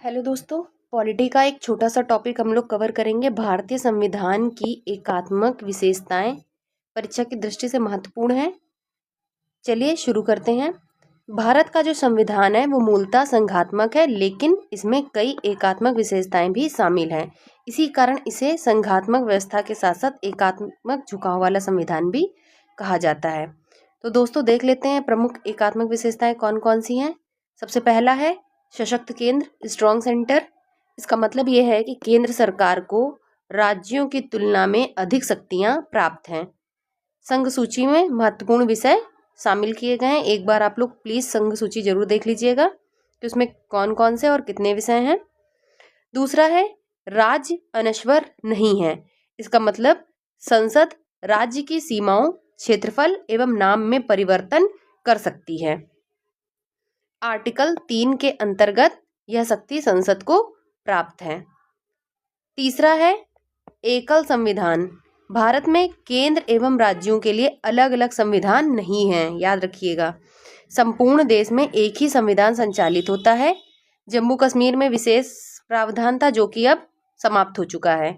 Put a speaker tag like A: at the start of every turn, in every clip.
A: Hello दोस्तों, polity का एक छोटा सा टॉपिक हम लोग कवर करेंगे। भारतीय संविधान की एकात्मक विशेषताएं परीक्षा की दृष्टि से महत्वपूर्ण है। चलिए शुरू करते हैं। भारत का जो संविधान है वो मूलतः संघात्मक है, लेकिन इसमें कई एकात्मक विशेषताएं भी शामिल हैं। इसी कारण इसे संघात्मक व्यवस्था के साथ साथ एकात्मक झुकाव वाला संविधान भी कहा जाता है। तो दोस्तों देख लेते हैं प्रमुख एकात्मक विशेषताएं कौन कौन सी हैं। सबसे पहला है सशक्त केंद्र, स्ट्रॉन्ग सेंटर। इसका मतलब ये है कि केंद्र सरकार को राज्यों की तुलना में अधिक शक्तियां प्राप्त हैं। संघ सूची में महत्वपूर्ण विषय शामिल किए गए हैं। एक बार आप लोग प्लीज संघ सूची जरूर देख लीजिएगा कि उसमें कौन कौन से और कितने विषय हैं। दूसरा है राज्य अनश्वर नहीं है। इसका मतलब संसद राज्य की सीमाओं, क्षेत्रफल एवं नाम में परिवर्तन कर सकती है। आर्टिकल 3 के अंतर्गत यह शक्ति संसद को प्राप्त है। तीसरा है एकल संविधान। भारत में केंद्र एवं राज्यों के लिए अलग अलग संविधान नहीं है, याद रखिएगा। संपूर्ण देश में एक ही संविधान संचालित होता है। जम्मू कश्मीर में विशेष प्रावधान था जो कि अब समाप्त हो चुका है।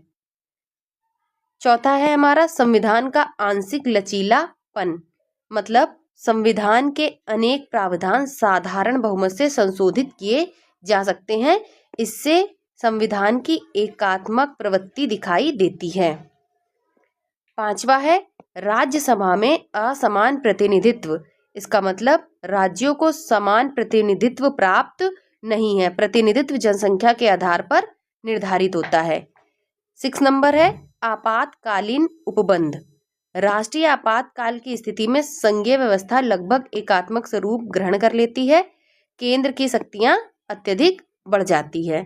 A: चौथा है हमारा संविधान का आंशिक लचीलापन। मतलब संविधान के अनेक प्रावधान साधारण बहुमत से संशोधित किए जा सकते हैं। इससे संविधान की एकात्मक प्रवृत्ति दिखाई देती है। पांचवा है राज्यसभा में असमान प्रतिनिधित्व। इसका मतलब राज्यों को समान प्रतिनिधित्व प्राप्त नहीं है। प्रतिनिधित्व जनसंख्या के आधार पर निर्धारित होता है। 6 नंबर है आपातकालीन उपबंध। राष्ट्रीय आपातकाल की स्थिति में संघीय व्यवस्था लगभग एकात्मक स्वरूप ग्रहण कर लेती है। केंद्र की शक्तियां अत्यधिक बढ़ जाती है।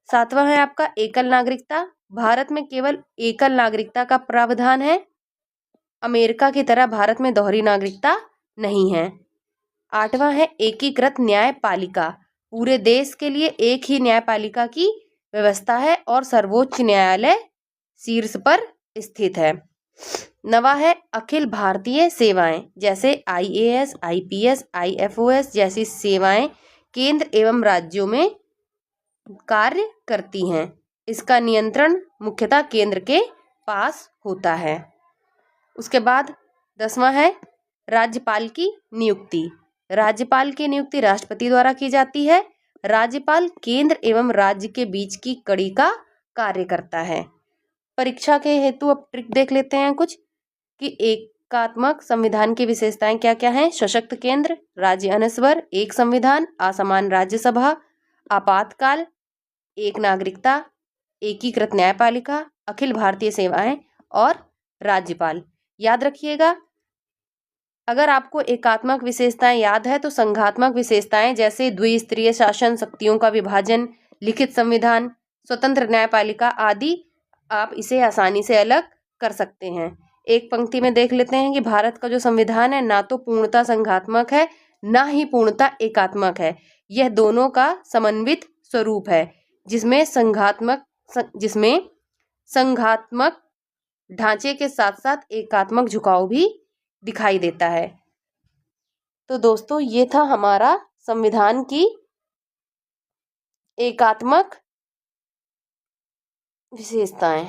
A: 7वां है आपका एकल नागरिकता। भारत में केवल एकल नागरिकता का प्रावधान है। अमेरिका की तरह भारत में दोहरी नागरिकता नहीं है। 8वां है एकीकृत न्यायपालिका। पूरे देश के लिए एक ही न्यायपालिका की व्यवस्था है और सर्वोच्च न्यायालय शीर्ष पर स्थित है। 9वां है अखिल भारतीय सेवाएं, जैसे IAS, IPS, IFOS जैसी सेवाएं केंद्र एवं राज्यों में कार्य करती हैं। इसका नियंत्रण मुख्यतः केंद्र के पास होता है। उसके बाद 10वां है राज्यपाल की नियुक्ति। राज्यपाल की नियुक्ति राष्ट्रपति द्वारा की जाती है। राज्यपाल केंद्र एवं राज्य के बीच की कड़ी का कार्य करता है। परीक्षा के हेतु अब ट्रिक देख लेते हैं कुछ कि एकात्मक संविधान की विशेषताएं क्या क्या हैं। सशक्त केंद्र, राज्य अनस्वर, एक संविधान, असमान राज्यसभा, आपातकाल, एक नागरिकता, एकीकृत न्यायपालिका, अखिल भारतीय सेवाएं और राज्यपाल। याद रखिएगा, अगर आपको एकात्मक विशेषताएं याद है तो संघात्मक विशेषताएं जैसे द्विस्तरीय शासन, शक्तियों का विभाजन, लिखित संविधान, स्वतंत्र न्यायपालिका आदि आप इसे आसानी से अलग कर सकते हैं। एक पंक्ति में देख लेते हैं कि भारत का जो संविधान है ना तो पूर्णतः संघात्मक है ना ही पूर्णतः एकात्मक है। यह दोनों का समन्वित स्वरूप है जिसमें संघात्मक ढांचे के साथ साथ एकात्मक झुकाव भी दिखाई देता है। तो दोस्तों ये था हमारा संविधान की एकात्मक विशेषताएं।